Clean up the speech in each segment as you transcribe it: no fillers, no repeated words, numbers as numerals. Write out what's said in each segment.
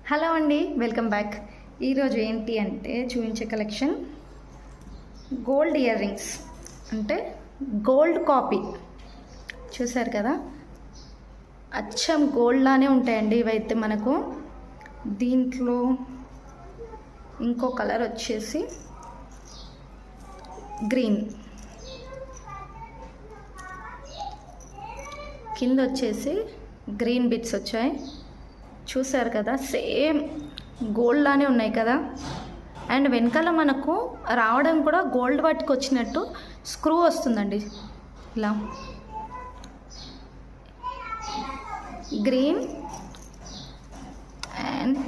Hello అండి, welcome back. ఈరోజు ఏంటి అంటే చూపించే కలెక్షన్ గోల్డ్ ఇయర్ రింగ్స్, అంటే గోల్డ్ కాపీ. చూసారు కదా, అచ్చం గోల్డ్ లానే ఉంటాయండి ఇవైతే. మనకు దీంట్లో ఇంకో కలర్ వచ్చేసి గ్రీన్, కింద వచ్చేసి గ్రీన్ బిట్స్ వచ్చాయి. చూసారు కదా, సేమ్ గోల్డ్ లానే ఉన్నాయి కదా. అండ్ వెనకాల మనకు రావడం కూడా గోల్డ్ వాటికి వచ్చినట్టు స్క్రూ వస్తుందండి. ఇలా గ్రీన్ అండ్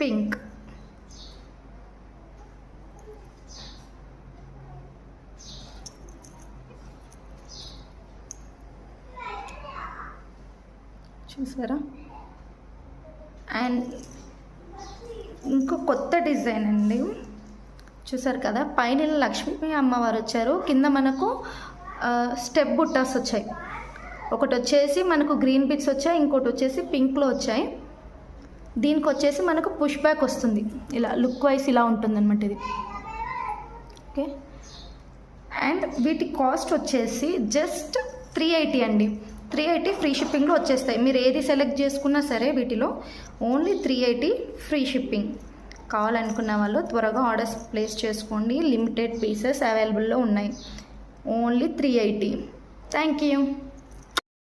పింక్. చూసారా, అండ్ ఇంకో కొత్త డిజైన్ అండి. చూసారు కదా, పైన లక్ష్మీ అమ్మవారు వచ్చారు, కింద మనకు స్టెప్ బుట్టాస్ వచ్చాయి. ఒకటి వచ్చేసి మనకు గ్రీన్ బిట్స్ వచ్చాయి, ఇంకోటి వచ్చేసి పింక్లో వచ్చాయి. దీనికి వచ్చేసి మనకు పుష్ బ్యాక్ వస్తుంది, ఇలా లుక్ వైజ్ ఇలా ఉంటుందన్నమాట ఇది. ఓకే, అండ్ వీటి కాస్ట్ వచ్చేసి జస్ట్ 380 అండి. 380 ఫ్రీ షిప్పింగ్లో వచ్చేస్తాయి. మీరు ఏది సెలెక్ట్ చేసుకున్నా సరే వీటిలో ఓన్లీ 380 ఫ్రీ షిప్పింగ్. కావాలనుకున్న వాళ్ళు త్వరగా ఆర్డర్స్ ప్లేస్ చేసుకోండి. లిమిటెడ్ పీసెస్ అవైలబుల్లో ఉన్నాయి. ఓన్లీ 380. Thank you.